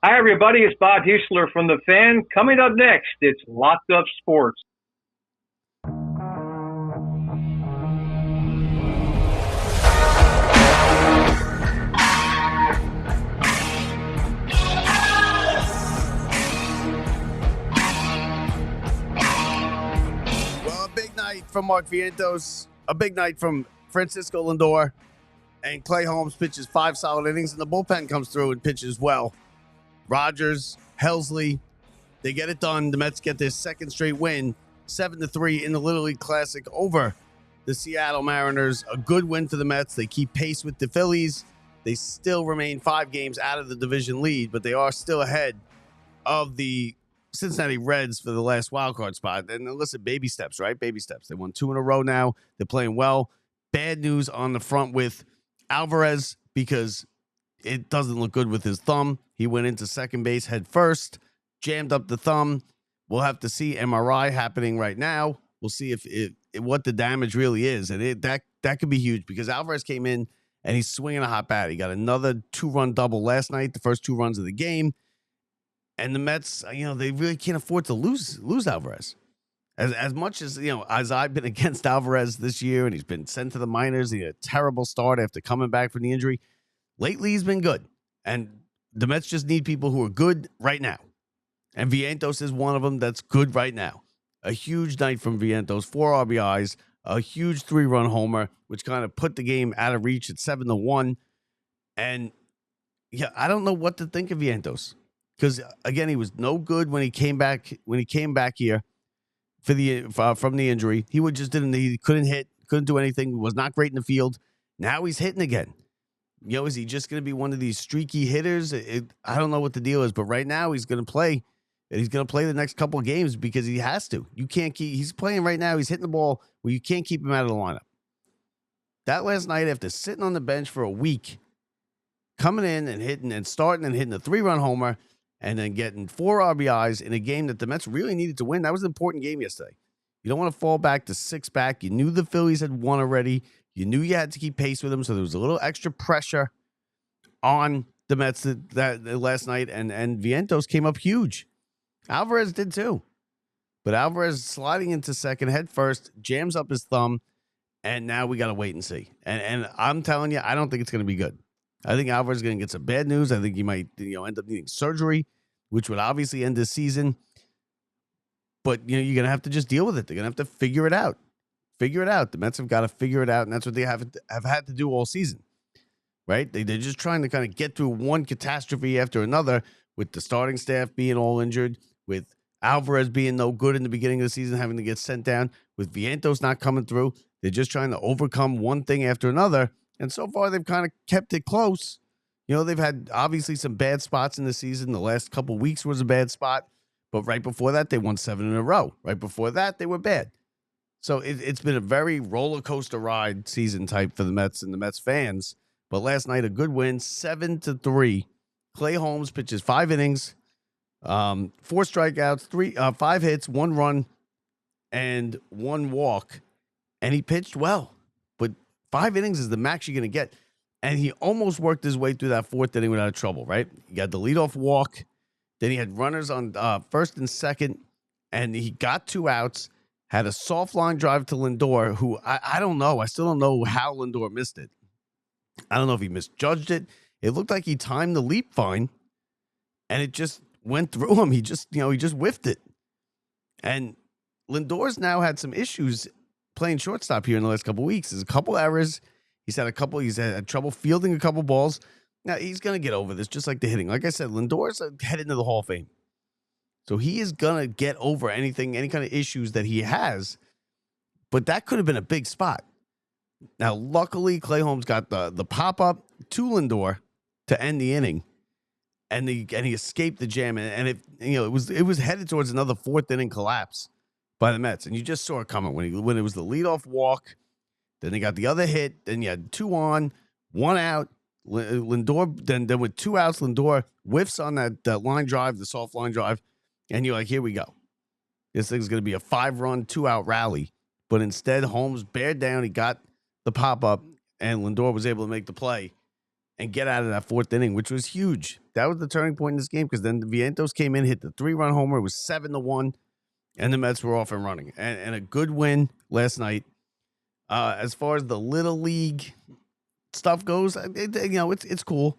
Hi, everybody. It's Bob Husler from The Fan. Coming up next, it's Locked Up Sports. Well, a big night from Mark Vientos, a big night from Francisco Lindor, and Clay Holmes pitches 5 solid innings, and the bullpen comes through and pitches well. Rogers, Helsley, they get it done. The Mets get their second straight win, 7-3 in the Little League Classic over the Seattle Mariners. A good win for the Mets. They keep pace with the Phillies. They still remain 5 games out of the division lead, but they are still ahead of the Cincinnati Reds for the last wildcard spot. And listen, baby steps, right? Baby steps. They won 2 in a row now. They're playing well. Bad news on the front with Alvarez because it doesn't look good with his thumb. He went into second base head first, jammed up the thumb. We'll have to see MRI happening right now. We'll see if what the damage really is. And that could be huge because Alvarez came in and he's swinging a hot bat. He got another 2-run double last night, the first 2 runs of the game. And the Mets, they really can't afford to lose Alvarez. As much as, as I've been against Alvarez this year and he's been sent to the minors, he had a terrible start after coming back from the injury. Lately, he's been good. And the Mets just need people who are good right now. And Vientos is one of them that's good right now. A huge night from Vientos, 4 RBIs, a huge 3-run homer, which kind of put the game out of reach at 7-1. And, I don't know what to think of Vientos. Because, again, he was no good when he came back here from the injury. He couldn't hit, couldn't do anything, was not great in the field. Now he's hitting again. Is he just going to be one of these streaky hitters? I don't know what the deal is, but right now he's going to play. And he's going to play the next couple of games because he has to. You can't he's playing right now. He's hitting the ball where you can't keep him out of the lineup. That last night, after sitting on the bench for a week, coming in and hitting and starting and hitting a 3-run homer, and then getting 4 RBIs in a game that the Mets really needed to win. That was an important game yesterday. You don't want to fall back to 6 back. You knew the Phillies had won already. You knew you had to keep pace with them, so there was a little extra pressure on the Mets that last night, and Vientos came up huge. Alvarez did too. But Alvarez sliding into second head first, jams up his thumb, and now we got to wait and see. And I'm telling you, I don't think it's going to be good. I think Alvarez is going to get some bad news. I think he might end up needing surgery, which would obviously end this season. But, you're going to have to just deal with it. They're going to have to figure it out. The Mets have got to figure it out, and that's what they have had to do all season, right? They're just trying to kind of get through one catastrophe after another with the starting staff being all injured, with Alvarez being no good in the beginning of the season, having to get sent down, with Vientos not coming through. They're just trying to overcome one thing after another, and so far they've kind of kept it close. They've had obviously some bad spots in the season. The last couple weeks was a bad spot, but right before that, they won 7 in a row. Right before that, they were bad. So it's been a very roller coaster ride season type for the Mets and the Mets fans. But last night, a good win, 7-3. Clay Holmes pitches 5 innings, 4 strikeouts, 5 hits, 1 run, and 1 walk. And he pitched well. But 5 innings is the max you're going to get. And he almost worked his way through that 4th inning without trouble, right? He got the leadoff walk. Then he had runners on first and second. And he got 2 outs. Had a soft line drive to Lindor, who I don't know. I still don't know how Lindor missed it. I don't know if he misjudged it. It looked like he timed the leap fine, and it just went through him. He just whiffed it. And Lindor's now had some issues playing shortstop here in the last couple of weeks. There's a couple errors. He's had trouble fielding a couple balls. Now, he's going to get over this, just like the hitting. Like I said, Lindor's headed into the Hall of Fame. So he is going to get over any kind of issues that he has. But that could have been a big spot. Now, luckily, Clay Holmes got the pop-up to Lindor to end the inning. And he escaped the jam. And it was headed towards another 4th inning collapse by the Mets. And you just saw it coming when it was the leadoff walk. Then they got the other hit. Then you had 2 on, 1 out. Lindor, then with 2 outs, Lindor whiffs on that line drive, the soft line drive. And you're like, here we go. This thing's going to be a 5-run, 2-out rally. But instead, Holmes bared down. He got the pop-up, and Lindor was able to make the play and get out of that fourth inning, which was huge. That was the turning point in this game, because then the Vientos came in, hit the 3-run homer. It was 7-1, and the Mets were off and running. And a good win last night. As far as the Little League stuff goes, it's cool.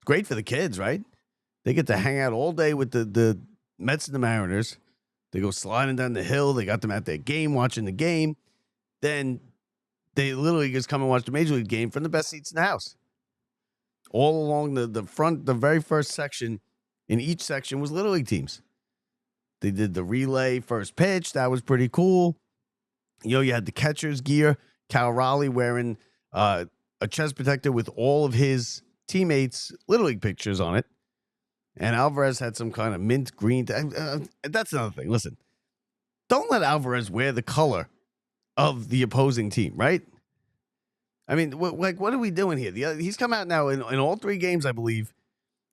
Great for the kids, right? They get to hang out all day with the Mets and the Mariners. They go sliding down the hill. They got them at their game, watching the game. Then the Little Leaguers come and watch the Major League game from the best seats in the house. All along the front, the very first section, in each section was Little League teams. They did the relay first pitch. That was pretty cool. You had the catcher's gear. Cal Raleigh wearing a chest protector with all of his teammates' Little League pictures on it. And Alvarez had some kind of mint green. That's another thing. Listen, don't let Alvarez wear the color of the opposing team, right? I mean, what are we doing here? He's come out now in all 3 games, I believe,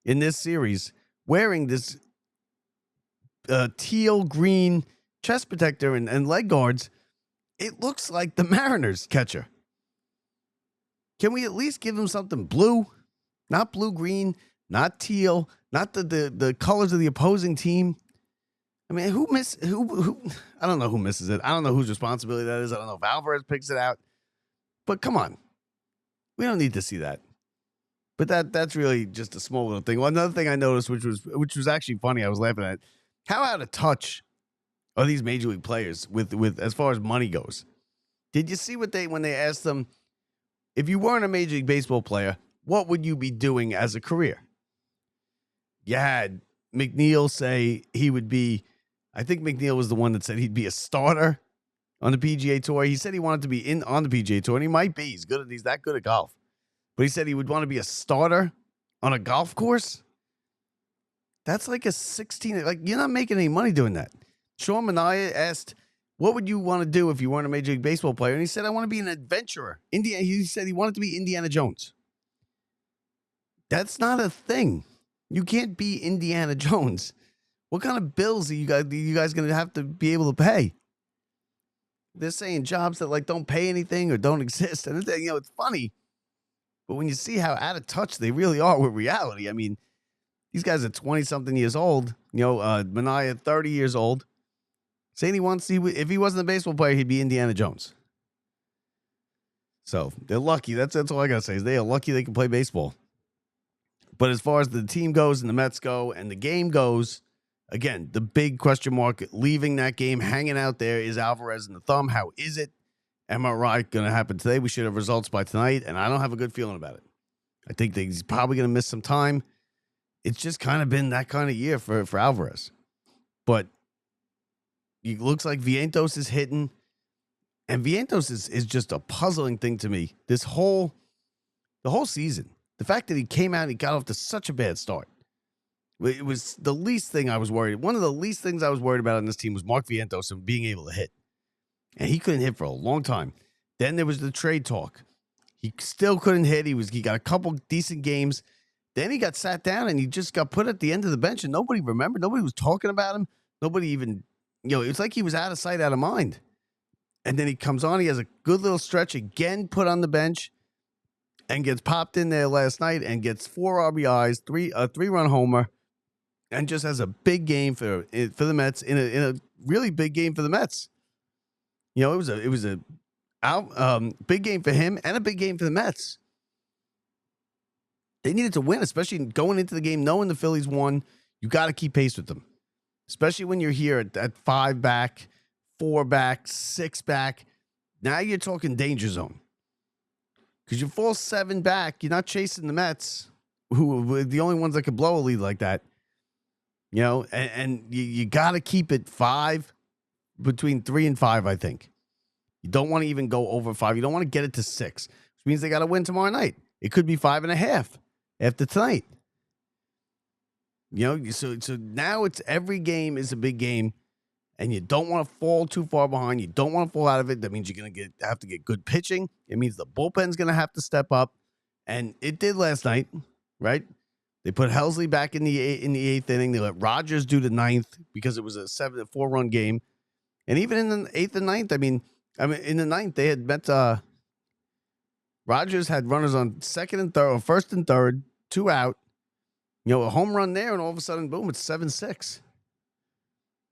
in this series, wearing this teal green chest protector and leg guards. It looks like the Mariners catcher. Can we at least give him something blue? Not blue-green, not teal, not the colors of the opposing team. I mean, who I don't know who misses it. I don't know whose responsibility that is. I don't know if Alvarez picks it out. But come on. We don't need to see that. But that's really just a small little thing. Well, another thing I noticed, which was actually funny, I was laughing at, how out of touch are these Major League players with as far as money goes? Did you see when they asked them, if you weren't a Major League Baseball player, what would you be doing as a career? You had McNeil say he would be, I think McNeil was the one that said he'd be a starter on the PGA Tour. He said he wanted to be on the PGA Tour, and he might be. He's that good at golf. But he said he would want to be a starter on a golf course. That's like a 16, you're not making any money doing that. Sean Manaea asked, what would you want to do if you weren't a Major League Baseball player? And he said, I want to be an adventurer. He said he wanted to be Indiana Jones. That's not a thing. You can't be Indiana Jones. What kind of bills are you guys going to have to be able to pay? They're saying jobs that don't pay anything or don't exist. And it's funny. But when you see how out of touch they really are with reality, I mean, these guys are 20-something years old. Manaea, 30 years old. Saying if he wasn't a baseball player, he'd be Indiana Jones. So they're lucky. That's all I got to say is they are lucky they can play baseball. But as far as the team goes and the Mets go and the game goes, again, the big question mark leaving that game, hanging out there, is Alvarez and the thumb. How is it? MRI going to happen today. We should have results by tonight, and I don't have a good feeling about it. I think that he's probably going to miss some time. It's just kind of been that kind of year for Alvarez. But it looks like Vientos is hitting, and Vientos is just a puzzling thing to me. The whole season. The fact that he came out and he got off to such a bad start. It was the least thing I was worried. One of the least things I was worried about on this team was Mark Vientos and being able to hit. And he couldn't hit for a long time. Then there was the trade talk. He still couldn't hit. He got a couple decent games. Then he got sat down and he just got put at the end of the bench and nobody remembered. Nobody was talking about him. Nobody even, it's like he was out of sight, out of mind. And then he comes on. He has a good little stretch, again put on the bench, and gets popped in there last night and gets 4 RBIs, a 3-run homer, and just has a big game for the Mets in a really big game for the Mets. It was a big game for him and a big game for the Mets. They needed to win, especially going into the game knowing the Phillies won. You got to keep pace with them, especially when you're here at 5 back, 4 back, 6 back. Now you're talking danger zone. Because you fall 7 back, you're not chasing the Mets, who are the only ones that could blow a lead like that. And you got to keep it 5, between 3 and 5, I think. You don't want to even go over 5. You don't want to get it to 6, which means they got to win tomorrow night. It could be 5.5 after tonight. So now it's every game is a big game. And you don't want to fall too far behind. You don't want to fall out of it. That means you're going to have to get good pitching. It means the bullpen's going to have to step up. And it did last night, right? They put Helsley back in the 8th inning. They let Rogers do the 9th because it was a 4-run game. And even in the 8th and 9th, I mean in the 9th, they had met Rogers had runners on second and third, or first and third, 2 out. A home run there, and all of a sudden, boom, it's 7-6.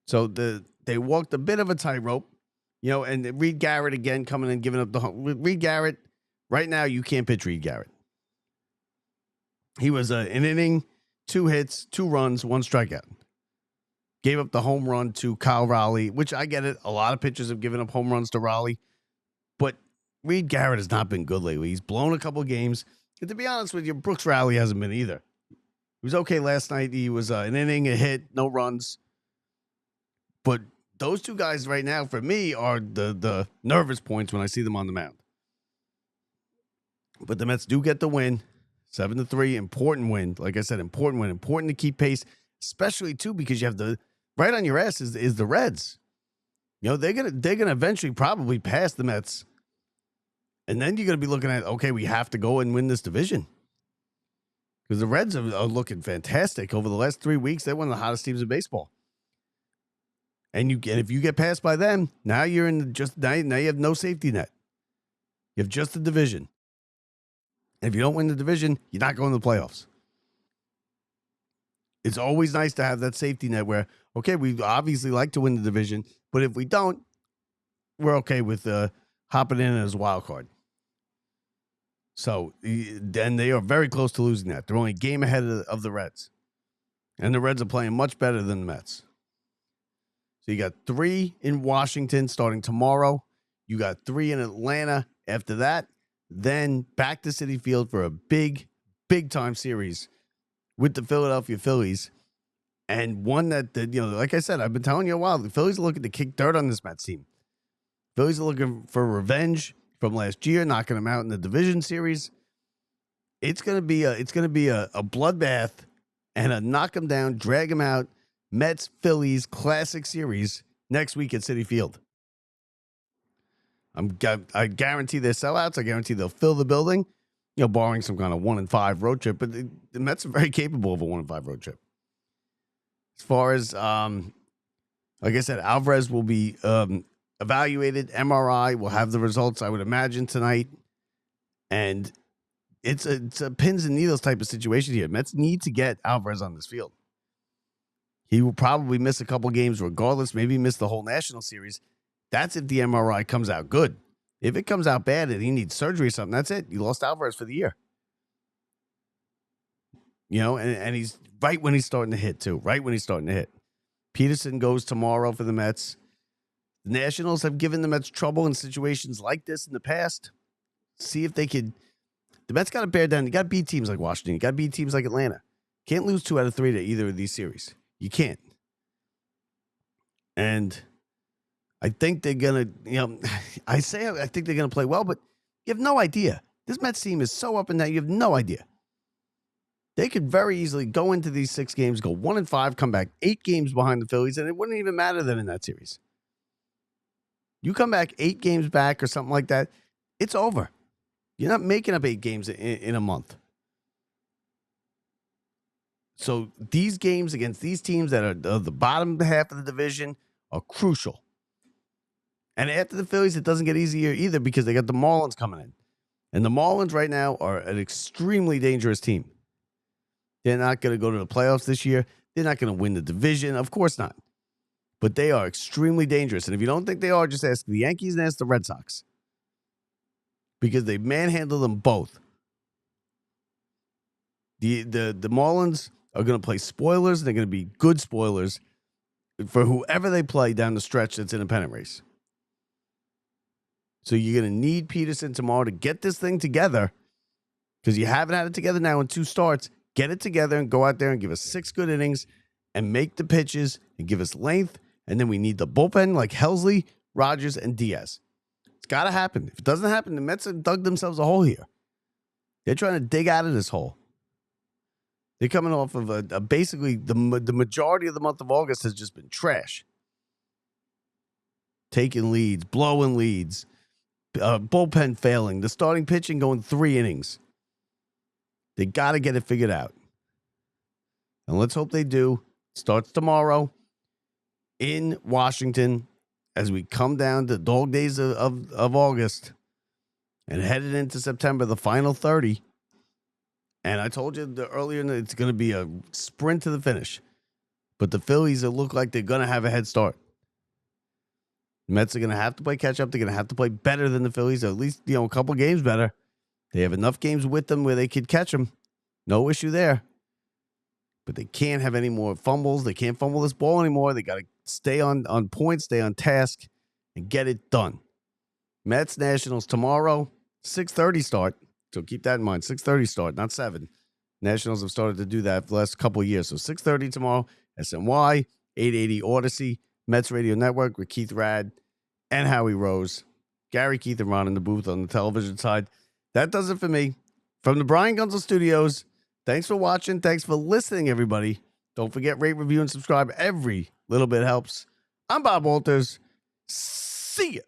So they walked a bit of a tightrope, and Reed Garrett again coming in, giving up the home. Reed Garrett, right now, you can't pitch Reed Garrett. He was an inning, 2 hits, 2 runs, 1 strikeout. Gave up the home run to Kyle Raleigh, which I get it. A lot of pitchers have given up home runs to Raleigh. But Reed Garrett has not been good lately. He's blown a couple of games. And to be honest with you, Brooks Raleigh hasn't been either. He was okay last night. He was an inning, a hit, no runs. But those 2 guys right now, for me, are the nervous points when I see them on the mound. But the Mets do get the win. 7-3, important win. Like I said, important win. Important to keep pace, especially, too, because you have right on your ass is the Reds. They're gonna eventually probably pass the Mets. And then you're going to be looking at, okay, we have to go and win this division. Because the Reds are looking fantastic. Over the last 3 weeks, they're one of the hottest teams in baseball. And if you get passed by them, now you're in now you have no safety net. You have just the division. And if you don't win the division, you're not going to the playoffs. It's always nice to have that safety net where, okay, we obviously like to win the division, but if we don't, we're okay with hopping in as a wild card. So then they are very close to losing that. They're only a game ahead of the Reds. And the Reds are playing much better than the Mets. So you got 3 in Washington starting tomorrow. You got 3 in Atlanta after that. Then back to Citi Field for a big, big time series with the Philadelphia Phillies. And one that, like I said, I've been telling you a while, the Phillies are looking to kick dirt on this Mets team. Phillies are looking for revenge from last year, knocking them out in the division series. It's gonna be a bloodbath and a knock them down, drag them out, Mets Phillies classic series next week at Citi Field. I guarantee they're sellouts. I guarantee they'll fill the building, barring some kind of 1-5 road trip. But the Mets are very capable of a 1-5 road trip. As far as like I said, Alvarez will be evaluated. MRI will have the results, I would imagine, tonight. And it's a pins and needles type of situation here. Mets need to get Alvarez on this field. He will probably miss a couple games regardless, maybe miss the whole National Series. That's if the MRI comes out good. If it comes out bad and he needs surgery or something, that's it. You lost Alvarez for the year. And he's right when he's starting to hit, too. Right when he's starting to hit. Peterson goes tomorrow for the Mets. The Nationals have given the Mets trouble in situations like this in the past. See if they could. The Mets got to bear down. You got to beat teams like Washington. You got to beat teams like Atlanta. Can't lose 2 out of 3 to either of these series. You can't. And I think they're going to, I think they're going to play well, but you have no idea. This Mets team is so up and down. You have no idea. They could very easily go into these 6 games, go 1-5, come back 8 games behind the Phillies, and it wouldn't even matter then in that series. You come back 8 games back or something like that, it's over. You're not making up 8 games in a month. So these games against these teams that are the bottom half of the division are crucial. And after the Phillies, it doesn't get easier either because they got the Marlins coming in. And the Marlins right now are an extremely dangerous team. They're not going to go to the playoffs this year. They're not going to win the division. Of course not. But they are extremely dangerous. And if you don't think they are, just ask the Yankees and ask the Red Sox. Because they manhandle them both. The Marlins are going to play spoilers. They're going to be good spoilers for whoever they play down the stretch that's in a pennant race. So you're going to need Peterson tomorrow to get this thing together because you haven't had it together now in 2 starts. Get it together and go out there and give us 6 good innings and make the pitches and give us length. And then we need the bullpen like Helsley, Rogers, and Diaz. It's got to happen. If it doesn't happen, the Mets have dug themselves a hole here. They're trying to dig out of this hole. They're coming off of basically the majority of the month of August has just been trash. Taking leads, blowing leads, bullpen failing, the starting pitching going 3 innings. They got to get it figured out. And let's hope they do. Starts tomorrow in Washington as we come down to dog days of August. and headed into September, the final 30. And I told you earlier that it's going to be a sprint to the finish. But the Phillies look like they're going to have a head start. The Mets are going to have to play catch up. They're going to have to play better than the Phillies, or at least, a couple games better. They have enough games with them where they could catch them. No issue there. But they can't have any more fumbles. They can't fumble this ball anymore. They got to stay on point, stay on task, and get it done. Mets Nationals tomorrow, 6:30 start. So keep that in mind. 6:30 start, not 7. Nationals have started to do that for the last couple of years. So 6:30 tomorrow, SNY, 880 Odyssey, Mets Radio Network with Keith Rad and Howie Rose. Gary, Keith, and Ron in the booth on the television side. That does it for me. From the Brian Gunzel Studios, thanks for watching. Thanks for listening, everybody. Don't forget, rate, review, and subscribe. Every little bit helps. I'm Bob Walters. See ya.